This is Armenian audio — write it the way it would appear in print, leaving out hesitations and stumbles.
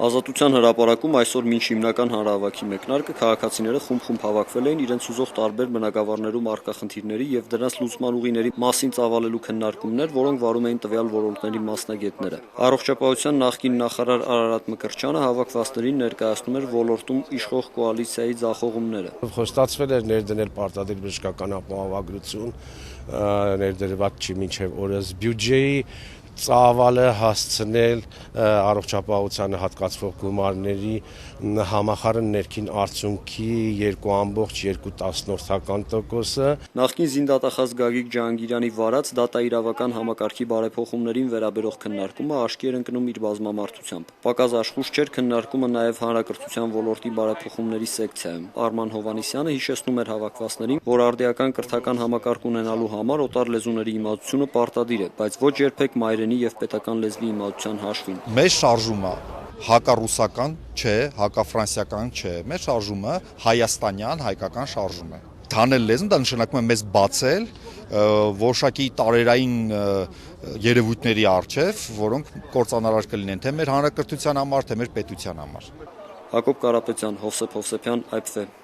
Ազատության հրապարակում այսօր մինչ հիմնական հանրահավաքի մեկնարկը քաղաքացիները խումբ-խումբ հավաքվել էին իրենց ուզող տարբեր բնակավարներում առկա խնդիրների եւ դրանց լուծման ուղիների մասին ծավալելու քննարկումներ, որոնք վարում էին տվյալ ոլորտների մասնագետները։ Առողջապահության նախկին նախարար Արարատ Մկրտչյանը հավաքվածներին ներկայացնում էր ոլորտում իշխող կոալիցիայի ձախողումները։ Խոստացվել էր ներդնել պարտադիր բժշկական ապահովագրություն, ներդրված չի մինչև օրս բյուջեի ծավալը հասցնել առողջապահությանը հատկացվող գումարների համախառն ներքին արդյունքի 2.2%-ը։ Նախկին զինդատախազ Գագիկ Ջհանգիրյանի վարած դատաիրավական համակարգի բարեփոխումներին վերաբերող քննարկումը աչքի էր ընկնում իր բազմամարդությամբ։ Պակաս աշխույժ չէր քննարկումը նաև հանրակրթության ոլորտի բարեփոխումների սեկցիայում։ Արման Հովհաննիսյանը հիշեցնում էր հավաքվածներին, որ արդիական կրթական համակարգ ունենալու համար օտար լեզուների իմացությունը պարտադիր է, բայց ոչ երբեք մայրենի եւ պետական լեզվի իմացության հաշվին։ Մեր շարժումը հակառուսական չէ, հակաֆրանսիական չէ, մեր շարժումը հայաստանյան հայկական շարժում է։ Հանել լեզուն դա նշանակում է մեզ բացել որոշակի տարերային երևույթների առջև, որոնք կործանարար կլինեն թե մեր հանրակրթության համար, թե մեր պետության համար։ Հակոբ Կարապետյան, Հովսեփ Հովսեփյան, IPV